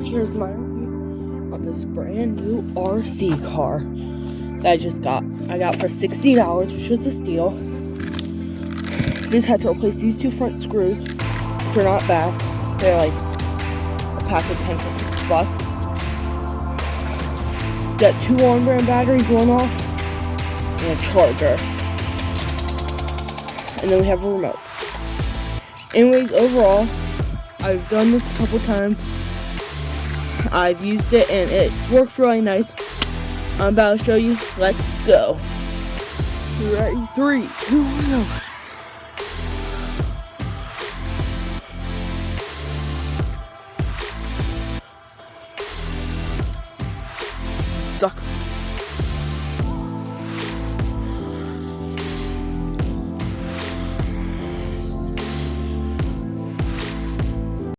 here's my review on this brand new RC car that I just got. I got for $60, which was a steal. Just had to replace these two front screws, which are not bad. They're like a pack of 10 for $6. Got two on-brand batteries, one off, and a charger. And then we have a remote. Anyways, overall, I've done this a couple times. I've used it and it works really nice. I'm about to show you. Let's go. Ready? 3, 2, 1, go. Suck.